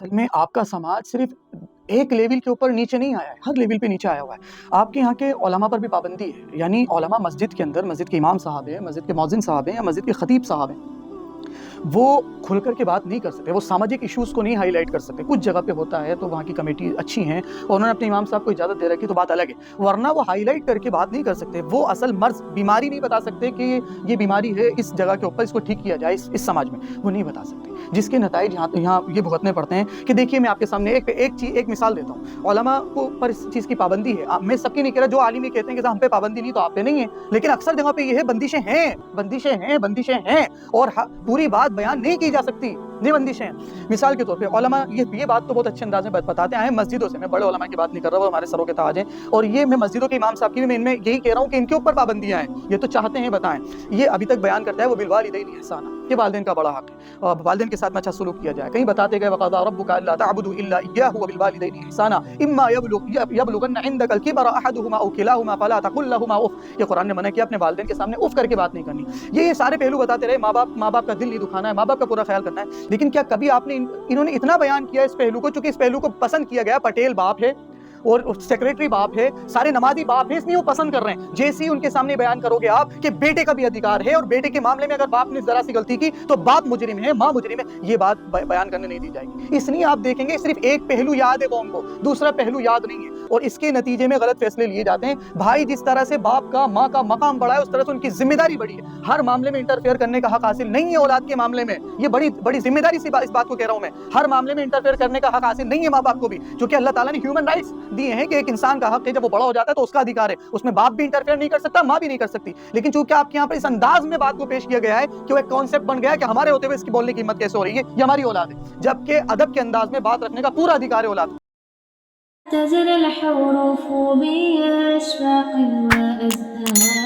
असल में आपका समाज सिर्फ एक लेवल के ऊपर नीचे नहीं आया है, हर लेवल पे नीचे आया हुआ है। आपके यहाँ के उलमा पर भी पाबंदी है, यानी उलमा मस्जिद के अंदर, मस्जिद के इमाम साहब हैं, मस्जिद के मौज़िन साहब हैं या मस्जिद के खतीब साहब हैं, वो खुल कर के बात नहीं कर सकते, वो सामाजिक इश्यूज़ को नहीं हाईलाइट कर सकते। कुछ जगह पे होता है तो वहाँ की कमेटी अच्छी हैं और उन्होंने अपने इमाम साहब को इजाज़त दे रखी तो बात अलग है, वरना वो हाईलाइट करके बात नहीं कर सकते। वो असल मर्ज़ बीमारी नहीं बता सकते कि ये बीमारी है इस जगह के ऊपर, इसको ठीक किया जाए इस समाज में, वो नहीं बता सकते। जिसके नताइज यहाँ ये भुगतने पड़ते हैं कि देखिए मैं आपके सामने एक मिसाल देता हूँ। उलमा को पर इस चीज़ की पाबंदी है, मैं सबकी नहीं कह रहा, जो आलिम ये कहते हैं कि हम पे पाबंदी नहीं तो आप पे नहीं है, लेकिन अक्सर जगह पे ये है बंदिशें हैं और पूरी बात बयान नहीं की जा सकती, ये बंदिशें हैं। मिसाल के तौर पे उलमा ये बात तो बहुत अच्छे अंदाज में बताते हैं मस्जिदों से, मैं बड़े उलमा की बात नहीं कर रहा, वो हमारे सरों के ताज हैं, और ये मैं मस्जिदों के इमाम साहब की भी मैं इनमें यही कह रहा हूँ कि इनके ऊपर पाबंदियाँ हैं, ये तो चाहते हैं बताएं। ये अभी तक बयान करता है वो बिलवालिदैन ihसाना, ये वालिदैन का बड़ा हक है और वालिदैन के साथ में अच्छा सलूक किया जाए। कहीं बताते गए वक़ज़ा रब्बुका अल्ला तअबुदू इल्ला इय्याहु व बिलवालिदैन ihसाना इम्मा यबलुगन्ना इंदकल किबरा अहदुहुमा औ किलाहुमा फला तकुल लहुमा उफ। ये कुरान ने मना किया अपने वालिदैन के सामने उफ करके बात नहीं करनी। ये सारे पहलू बताते रहे, माँ बाप का दिल नहीं दुखाना है, माँ बाप का पूरा ख्याल करना है, लेकिन क्या कभी आपने इन्होंने इतना बयान किया इस पहलू को, चूंकि इस पहलू को पसंद किया गया, पटेल बाप है और सेक्रेटरी बाप है, सारे नमाजी बाप है, इसलिए वो पसंद कर रहे हैं। जैसे ही उनके सामने बयान करोगे आप कि बेटे का भी अधिकार है और बेटे के मामले में अगर बाप ने जरा सी गलती की तो बाप मुजरिम है, माँ मुजरिम है, ये बात बयान करने नहीं दी जाएगी। इसलिए आप देखेंगे सिर्फ एक पहलू याद है कौम को, दूसरा पहलू याद नहीं है, और इसके नतीजे में गलत फैसले लिए जाते हैं। भाई जिस तरह से बाप का माँ का मकाम बढ़ा है उस तरह से उनकी जिम्मेदारी बढ़ी है। हर मामले में इंटरफेयर करने का हक हासिल नहीं है औलाद के मामले में, ये बड़ी जिम्मेदारी से इस बात को कह रहा हूं मैं। हर मामले में इंटरफेयर करने का हक हासिल नहीं है माँ बाप को भी, जो कि अल्लाह ताला ने ह्यूमन राइट्स दिए हैं कि एक इंसान का हक है, जब वो बड़ा हो जाता है तो उसका अधिकार है, उसमें बाप भी इंटरफेयर नहीं कर सकता, माँ भी नहीं कर सकती। लेकिन चूंकि आपके यहाँ पर इस अंदाज में बात को पेश किया गया है कि वो एक कॉन्सेप्ट बन गया है कि हमारे होते हुए इसकी बोलने की हिम्मत कैसे हो रही है, ये हमारी औलाद है, जबकि अदब के अंदाज में बात रखने का पूरा अधिकार है औलाद। تزل الحروف بأشواق وأزهار